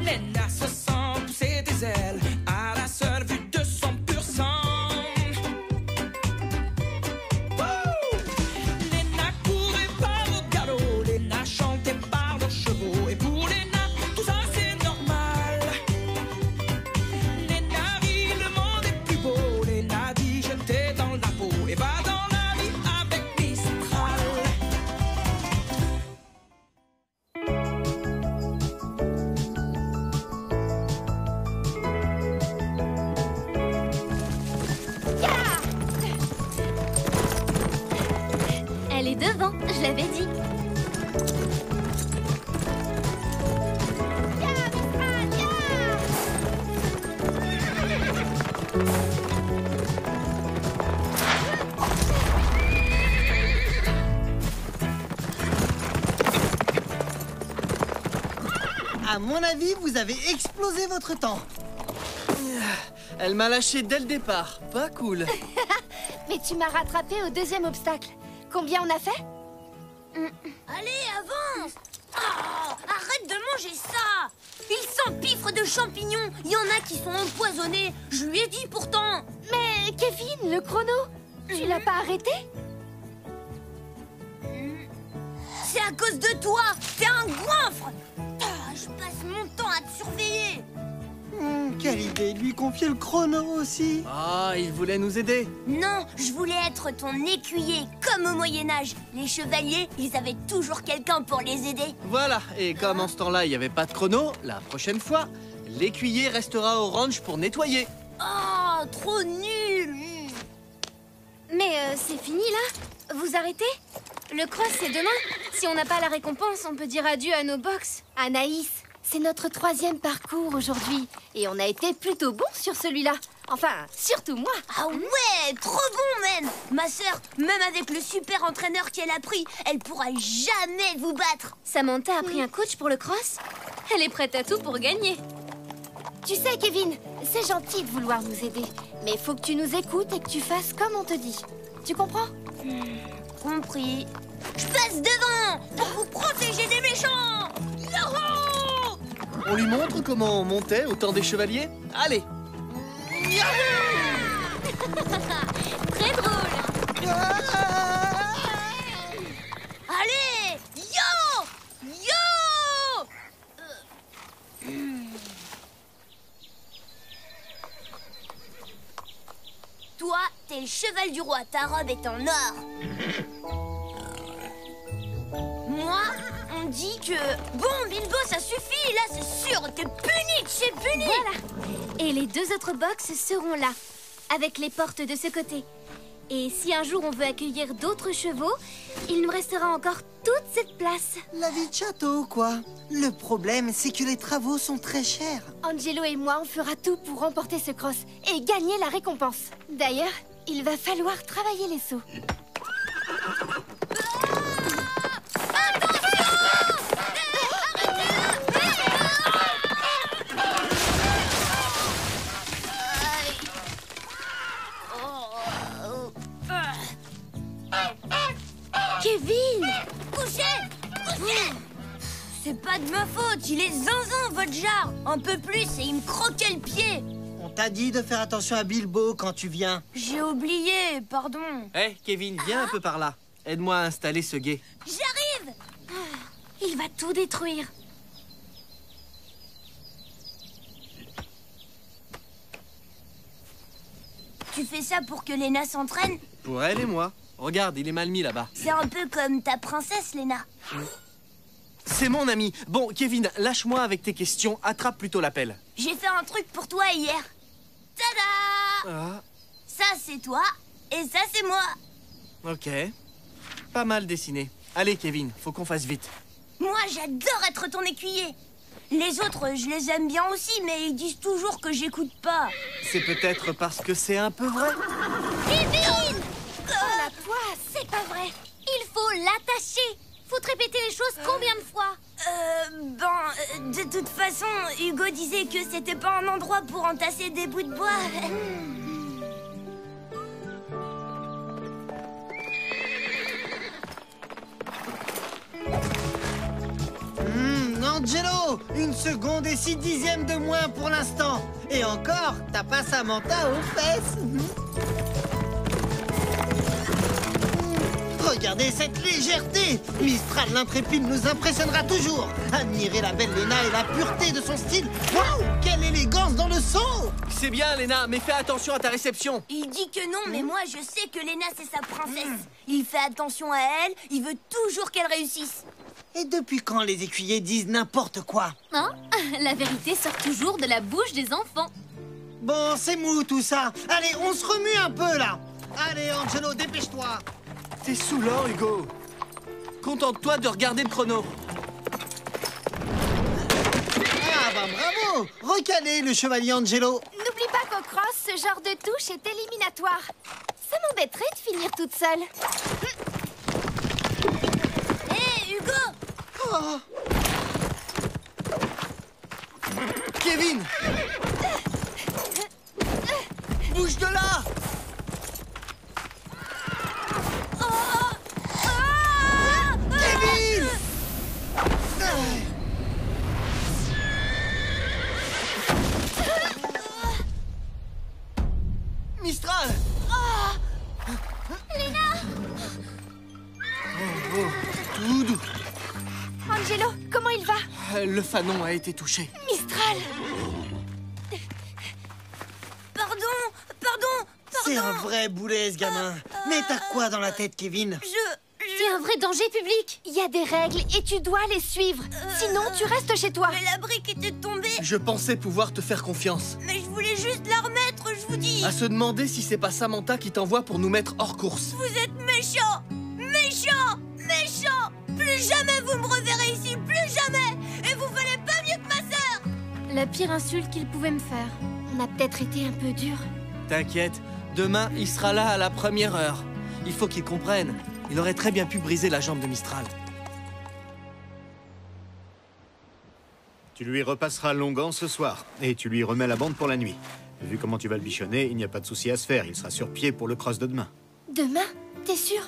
Lena se sent pousser des ailes à la seule vue de son pur sang. Wouh! Lena courait par au galop, Lena chantait par leurs chevaux. Et pour Lena, tout ça c'est normal. Lena rit, le monde est plus beau. Lena dit j'étais dans la peau et va dans la vie avec Mistral. Elle est devant, je l'avais dit. À mon avis, vous avez explosé votre temps. Elle m'a lâché dès le départ. Pas cool. Mais tu m'as rattrapé au deuxième obstacle. Combien on a fait? Allez, avance! Oh, arrête de manger ça! Il s'empiffre de champignons. Il y en a qui sont empoisonnés. Je lui ai dit pourtant. Mais Kevin, le chrono, tu l'as pas arrêté? C'est à cause de toi. T'es un goinfre. Ah, je passe mon temps à te surveiller. Quelle idée, lui confier le chrono aussi. Ah, il voulait nous aider. Non, je voulais être ton écuyer, comme au Moyen-Âge. Les chevaliers, ils avaient toujours quelqu'un pour les aider. Voilà, et comme en ce temps-là, il n'y avait pas de chrono, la prochaine fois, l'écuyer restera au ranch pour nettoyer. Oh, trop nul! Mais c'est fini là? Vous arrêtez? Le cross c'est demain. Si on n'a pas la récompense, on peut dire adieu à nos box. Anaïs, c'est notre 3e parcours aujourd'hui. Et on a été plutôt bon sur celui-là. Enfin, surtout moi. Ah ouais, trop bon même! Ma sœur, même avec le super entraîneur qu'elle a pris, elle pourra jamais vous battre. Samantha a pris un coach pour le cross. Elle est prête à tout pour gagner. Tu sais, Kevin, c'est gentil de vouloir nous aider. Mais il faut que tu nous écoutes et que tu fasses comme on te dit. Tu comprends? Compris. Je passe devant pour vous protéger des méchants. Youhou! On lui montre comment on montait au temps des chevaliers? Allez! Très drôle. Allez! Yo! Yo! Toi, t'es le cheval du roi, ta robe est en or. Moi, on dit que... Bon, Bilbo, ça suffit, là, c'est sûr, t'es puni de chez puni. Voilà. Et les 2 autres box seront là, avec les portes de ce côté. Et si un jour on veut accueillir d'autres chevaux, il nous restera encore toute cette place. La vie de château, quoi. Le problème, c'est que les travaux sont très chers. Angelo et moi, on fera tout pour remporter ce cross et gagner la récompense. D'ailleurs, il va falloir travailler les sauts. Kevin! Couchez! Couchez! C'est pas de ma faute, il est zinzin, votre genre. Un peu plus et il me croquait le pied. On t'a dit de faire attention à Bilbo quand tu viens. J'ai oublié, pardon. Hé, Kevin, viens un peu par là. Aide-moi à installer ce guet. J'arrive! Il va tout détruire. Tu fais ça pour que Lena s'entraîne? Pour elle et moi. Regarde, il est mal mis là-bas. C'est un peu comme ta princesse, Lena. C'est mon ami. Bon, Kevin, lâche-moi avec tes questions. Attrape plutôt la pelle. J'ai fait un truc pour toi hier. Tada! Ah, Ça, c'est toi. Et ça, c'est moi. ok. Pas mal dessiné. Allez, Kevin, faut qu'on fasse vite. Moi, j'adore être ton écuyer. Les autres, je les aime bien aussi, mais ils disent toujours que j'écoute pas. C'est peut-être parce que c'est un peu vrai. Kevin! Oh la poisse, c'est pas vrai. Il faut l'attacher. Faut te répéter les choses combien de fois? De toute façon, Hugo disait que c'était pas un endroit pour entasser des bouts de bois. Non, Angelo! 1 seconde et 6 dixièmes de moins pour l'instant. Et encore, t'as pas Samantha aux fesses. Regardez cette légèreté! Mistral l'intrépide nous impressionnera toujours. Admirez la belle Lena et la pureté de son style. Waouh! Quelle élégance dans le saut! C'est bien, Lena, mais fais attention à ta réception. Il dit que non, mais moi je sais que Lena c'est sa princesse. Il fait attention à elle, il veut toujours qu'elle réussisse. Et depuis quand les écuyers disent n'importe quoi? Hein? La vérité sort toujours de la bouche des enfants. Bon, c'est mou tout ça. Allez, on se remue un peu là. Allez, Angelo, dépêche-toi. T'es saoulant, Hugo. Contente-toi de regarder le chrono. Ah bah bravo! Recalez le chevalier Angelo. N'oublie pas qu'au cross, ce genre de touche est éliminatoire. Ça m'embêterait de finir toute seule. Hé, Hugo! Oh. Kevin! Bouge de là! Kevin! Mistral! Tout doux. Angelo, comment il va? Le fanon a été touché. Mistral! Pardon. Oh C'est un vrai boulet, ce gamin. Mais t'as quoi dans la tête, Kevin? C'est un vrai danger public. Il y a des règles et tu dois les suivre. Sinon, tu restes chez toi. Mais la brique était tombée. Je pensais pouvoir te faire confiance. Mais je voulais juste la remettre, je vous dis. À se demander si c'est pas Samantha qui t'envoie pour nous mettre hors course. Vous êtes méchant. Plus jamais vous me reverrez ici, plus jamais. Et vous valez pas mieux que ma sœur. La pire insulte qu'il pouvait me faire. On a peut-être été un peu dur. T'inquiète, demain il sera là à la première heure. Il faut qu'il comprenne. Il aurait très bien pu briser la jambe de Mistral. Tu lui repasseras Longan ce soir, et tu lui remets la bande pour la nuit. Vu comment tu vas le bichonner, il n'y a pas de souci à se faire, il sera sur pied pour le cross de demain. Demain? T'es sûr?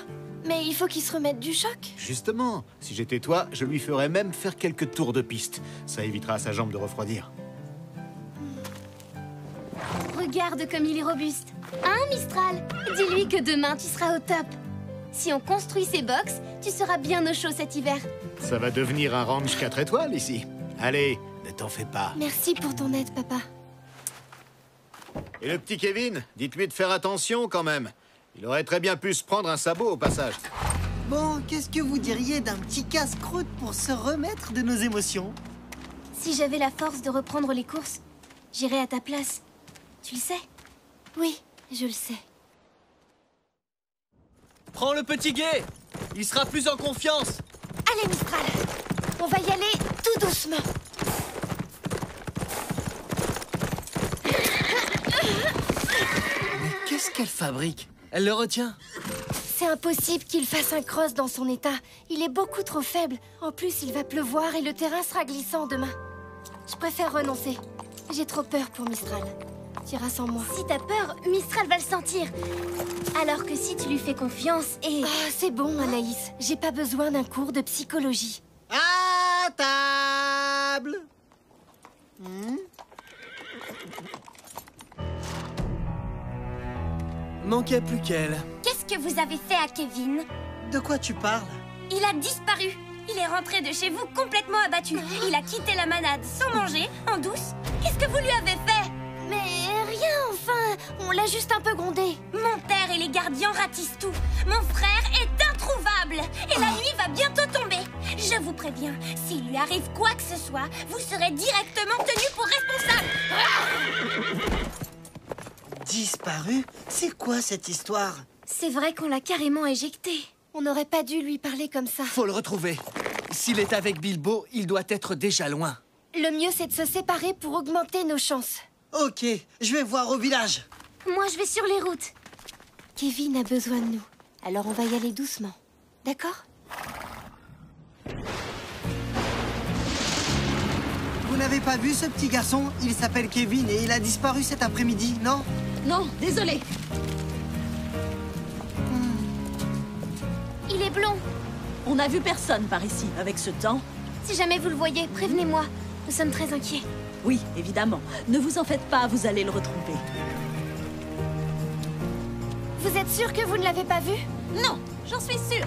Mais il faut qu'il se remette du choc. Justement, si j'étais toi, je lui ferais même faire quelques tours de piste. Ça évitera à sa jambe de refroidir. Regarde comme il est robuste. Hein, Mistral? Dis-lui que demain, tu seras au top. Si on construit ces box, tu seras bien au chaud cet hiver. Ça va devenir un ranch 4 étoiles ici. Allez, ne t'en fais pas. Merci pour ton aide, papa. Et le petit Kevin, dites-lui de faire attention quand même. Il aurait très bien pu se prendre un sabot au passage. Bon, qu'est-ce que vous diriez d'un petit casse-croûte pour se remettre de nos émotions? Si j'avais la force de reprendre les courses, j'irais à ta place. Tu le sais? Oui, je le sais. Prends le petit guet. Il sera plus en confiance. Allez, Mistral, on va y aller tout doucement. Mais qu'est-ce qu'elle fabrique? Elle le retient. C'est impossible qu'il fasse un cross dans son état. Il est beaucoup trop faible. En plus, il va pleuvoir et le terrain sera glissant demain. Je préfère renoncer. J'ai trop peur pour Mistral. Tu iras sans moi. Si t'as peur, Mistral va le sentir. Alors que si tu lui fais confiance et... Ah, c'est bon, Anaïs. J'ai pas besoin d'un cours de psychologie. À table! Manquait plus qu'elle. Qu'est-ce que vous avez fait à Kevin? De quoi tu parles? Il a disparu. Il est rentré de chez vous complètement abattu. Il a quitté la manade sans manger, en douce. Qu'est-ce que vous lui avez fait? Mais rien, enfin. On l'a juste un peu grondé. Mon père et les gardiens ratissent tout. Mon frère est introuvable. Et la nuit va bientôt tomber. Je vous préviens, s'il lui arrive quoi que ce soit, vous serez directement tenu pour responsable. Disparu? C'est quoi cette histoire? C'est vrai qu'on l'a carrément éjecté. On n'aurait pas dû lui parler comme ça. Faut le retrouver. S'il est avec Bilbo, il doit être déjà loin. Le mieux, c'est de se séparer pour augmenter nos chances. Ok, je vais voir au village. Moi, je vais sur les routes. Kevin a besoin de nous. Alors on va y aller doucement. D'accord? Vous n'avez pas vu ce petit garçon? Il s'appelle Kevin et il a disparu cet après-midi, non? Non, désolé. Il est blond. On n'a vu personne par ici avec ce temps. Si jamais vous le voyez, prévenez-moi. Nous sommes très inquiets. Oui, évidemment. Ne vous en faites pas, vous allez le retrouver. Vous êtes sûr que vous ne l'avez pas vu? Non, j'en suis sûre.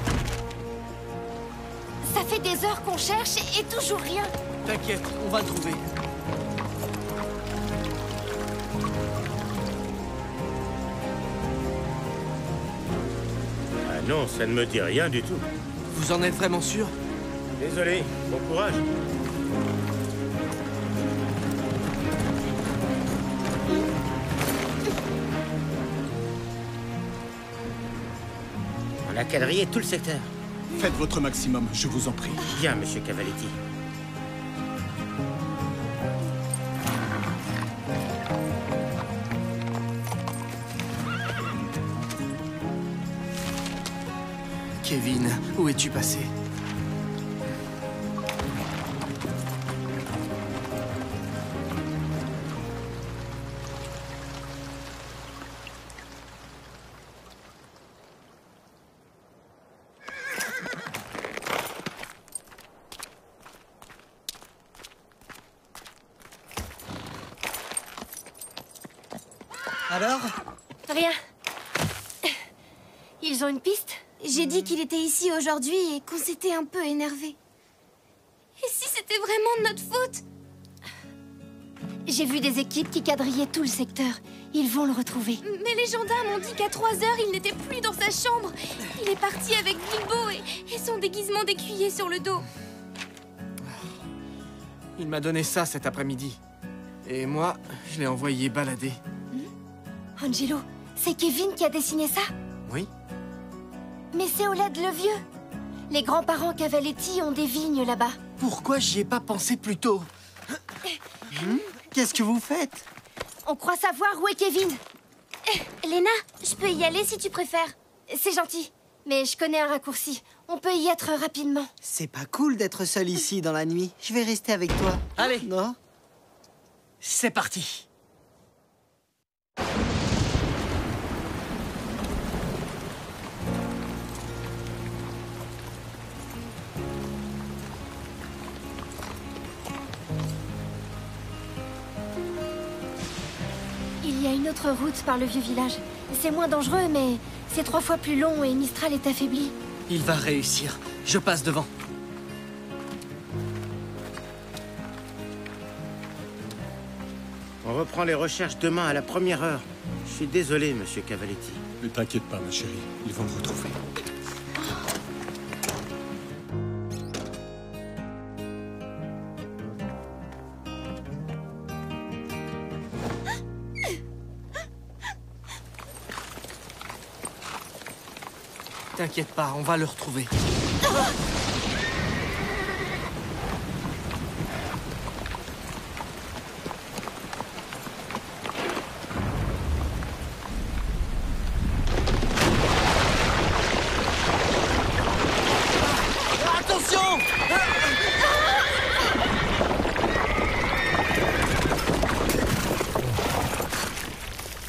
Ça fait des heures qu'on cherche et toujours rien. T'inquiète, on va le trouver. Ah non, ça ne me dit rien du tout. Vous en êtes vraiment sûr? Désolé, bon courage. On a quadrillé tout le secteur. Faites votre maximum, je vous en prie. Bien, monsieur Cavaletti. Kevin, où es-tu passé? Alors? Rien. Ils ont une piste? J'ai dit qu'il était ici aujourd'hui et qu'on s'était un peu énervé. Et si c'était vraiment de notre faute? J'ai vu des équipes qui quadrillaient tout le secteur. Ils vont le retrouver. Mais les gendarmes ont dit qu'à 3 heures, il n'était plus dans sa chambre. Il est parti avec Bilbo et son déguisement d'écuyer sur le dos. Il m'a donné ça cet après-midi. Et moi, je l'ai envoyé balader. Angelo, c'est Kevin qui a dessiné ça? Oui? Mais c'est Oled le vieux. Les grands-parents Cavaletti ont des vignes là-bas. Pourquoi j'y ai pas pensé plus tôt? Qu'est-ce que vous faites? On croit savoir où est Kevin. Léna, je peux y aller si tu préfères. C'est gentil, mais je connais un raccourci. On peut y être rapidement. C'est pas cool d'être seul ici dans la nuit. Je vais rester avec toi. Allez. Non? C'est parti! Il y a une autre route par le vieux village. C'est moins dangereux, mais c'est 3 fois plus long et Mistral est affaibli. Il va réussir. Je passe devant. On reprend les recherches demain à la 1re heure. Je suis désolé, monsieur Cavaletti. Ne t'inquiète pas, ma chérie. Ils vont le retrouver. T'inquiète pas, on va le retrouver. Attention!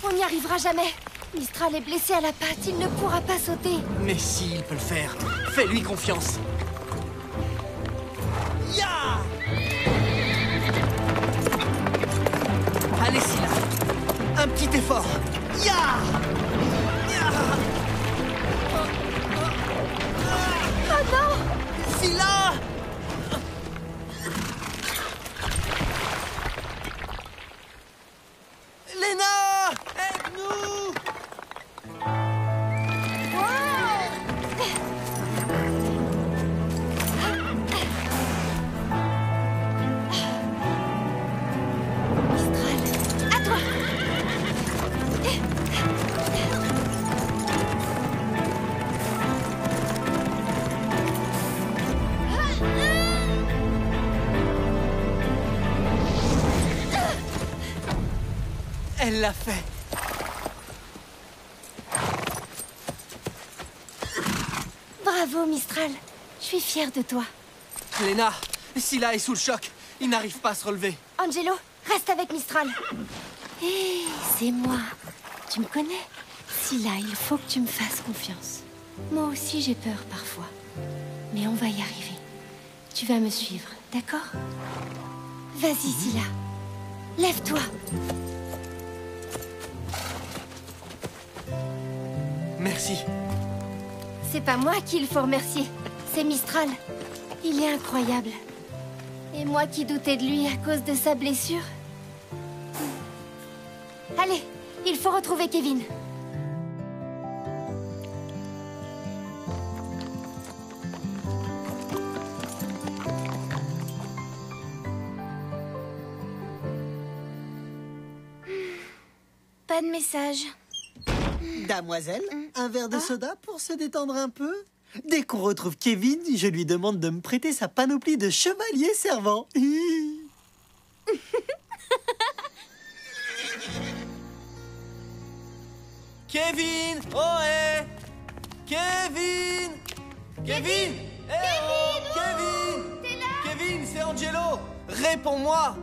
On n'y arrivera jamais. Mistral est blessé à la patte, il ne pourra pas sauter. Mais si, il peut le faire. Fais-lui confiance. Ya! Allez, Scylla. Un petit effort. Ya! Ya! Oh non! Scylla! Léna! Aide-nous! Mistral, à toi! Elle l'a fait. Bravo, Mistral. Je suis fière de toi. Léna, Scylla est sous le choc. Il n'arrive pas à se relever. Angelo, reste avec Mistral. Hé, c'est moi. Tu me connais? Scylla, il faut que tu me fasses confiance. Moi aussi, j'ai peur parfois. Mais on va y arriver. Tu vas me suivre d'accord? Vas-y, Scylla. Lève-toi. Merci. C'est pas moi qu'il faut remercier, c'est Mistral. Il est incroyable. Et moi qui doutais de lui à cause de sa blessure. Allez, il faut retrouver Kevin. Pas de message. Damoiselle, un verre de soda pour se détendre un peu? Dès qu'on retrouve Kevin, je lui demande de me prêter sa panoplie de chevalier servant. Kevin! Oh, hé! Kevin! Kevin! Kevin! Kevin, c'est Angelo! Réponds-moi!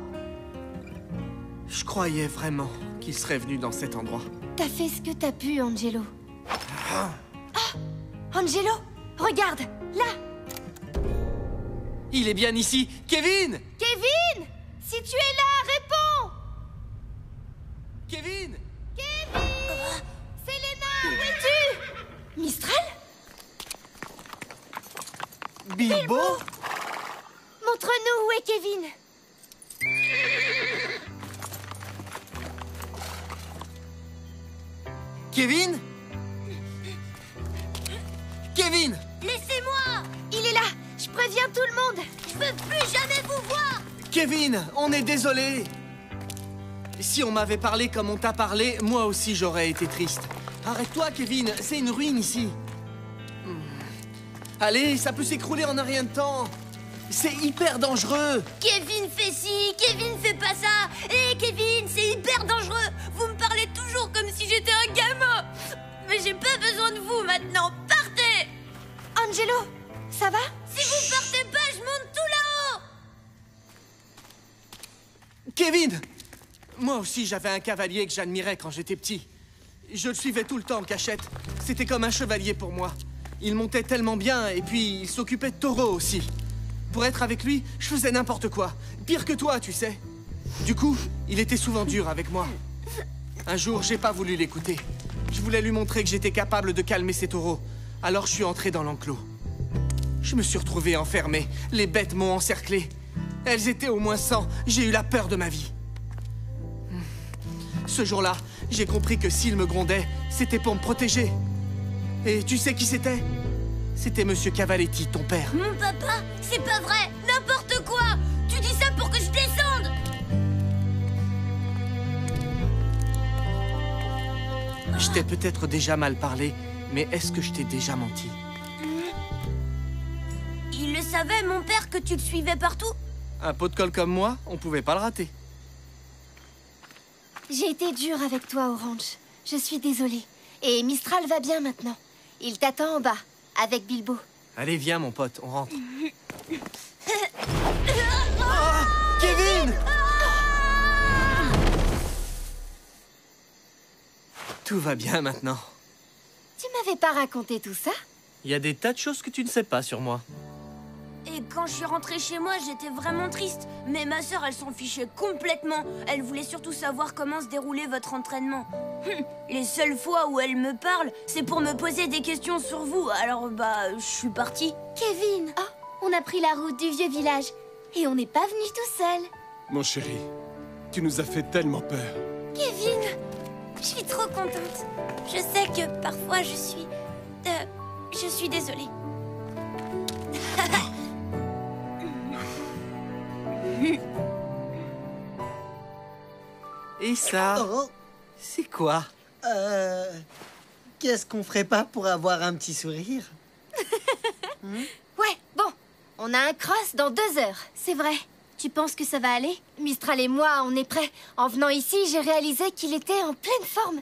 Je croyais vraiment qu'il serait venu dans cet endroit. T'as fait ce que t'as pu, Angelo. Ah! Angelo, regarde, là! Il est bien ici! Kevin! Kevin! Si tu es là, réponds! Kevin! Kevin! Selena, où es-tu? Mistral? Bilbo? Montre-nous où est Kevin. Kevin? Kevin! Laissez-moi! Il est là. Je préviens tout le monde. Je peux plus jamais vous voir! Kevin, on est désolé. Si on m'avait parlé comme on t'a parlé, moi aussi j'aurais été triste. Arrête-toi, Kevin, c'est une ruine ici. Allez, ça peut s'écrouler en un rien de temps. C'est hyper dangereux. Kevin fait ci, Kevin fait pas ça. Et Kevin, c'est hyper dangereux. Vous me parlez toujours comme si j'étais un gamin. Mais j'ai pas besoin de vous maintenant. Partez! Angelo, ça va? Si vous partez pas, je monte tout là-haut. Kevin! Moi aussi, j'avais un cavalier que j'admirais quand j'étais petit. Je le suivais tout le temps en cachette. C'était comme un chevalier pour moi. Il montait tellement bien et puis il s'occupait de taureaux aussi. Pour être avec lui, je faisais n'importe quoi. Pire que toi, tu sais. Du coup, il était souvent dur avec moi. Un jour, j'ai pas voulu l'écouter. Je voulais lui montrer que j'étais capable de calmer ses taureaux. Alors je suis entré dans l'enclos. Je me suis retrouvé enfermé. Les bêtes m'ont encerclé. Elles étaient au moins 100. J'ai eu la peur de ma vie. Ce jour-là, j'ai compris que s'il me grondait, c'était pour me protéger. Et tu sais qui c'était? C'était Monsieur Cavaletti, ton père. Mon papa, c'est pas vrai. N'importe quoi. Tu dis ça pour que je descende. Je t'ai peut-être déjà mal parlé, mais est-ce que je t'ai déjà menti? Il le savait, mon père, que tu le suivais partout? Un pot de colle comme moi, on pouvait pas le rater. J'ai été dure avec toi, Orange. Je suis désolée. Et Mistral va bien maintenant. Il t'attend en bas, avec Bilbo. Allez, viens, mon pote, on rentre. Ah, Kevin! Tout va bien maintenant. Tu m'avais pas raconté tout ça? Il y a des tas de choses que tu ne sais pas sur moi. Et quand je suis rentrée chez moi, j'étais vraiment triste. Mais ma sœur, elle s'en fichait complètement. Elle voulait surtout savoir comment se déroulait votre entraînement. Les seules fois où elle me parle, c'est pour me poser des questions sur vous. Alors, je suis partie. Kevin! Oh, on a pris la route du vieux village. Et on n'est pas venu tout seul. Mon chéri, tu nous as fait tellement peur. Kevin! Je suis trop contente. Je sais que parfois je suis désolée. Et ça, Oh, c'est quoi? qu'est-ce qu'on ferait pas pour avoir un petit sourire? Ouais, bon. On a un cross dans 2 heures, c'est vrai. Tu penses que ça va aller? Mistral et moi, on est prêts. En venant ici, j'ai réalisé qu'il était en pleine forme.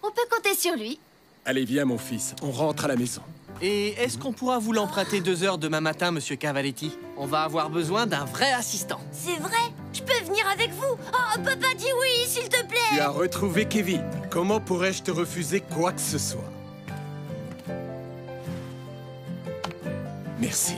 On peut compter sur lui. Allez, viens, mon fils, on rentre à la maison. Et est-ce qu'on pourra vous l'emprunter 2 heures demain matin, Monsieur Cavaletti? On va avoir besoin d'un vrai assistant. C'est vrai? Je peux venir avec vous? Oh, papa, dis oui, s'il te plaît! Tu as retrouvé Kevin. Comment pourrais-je te refuser quoi que ce soit? Merci.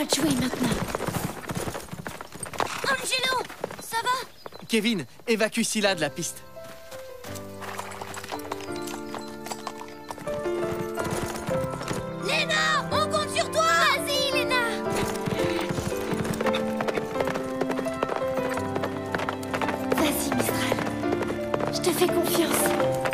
moi de jouer maintenant. Angelo, ça va? Kevin, évacue Scylla de la piste. Léna, on compte sur toi! Vas-y, Léna! Vas-y, Mistral. Je te fais confiance.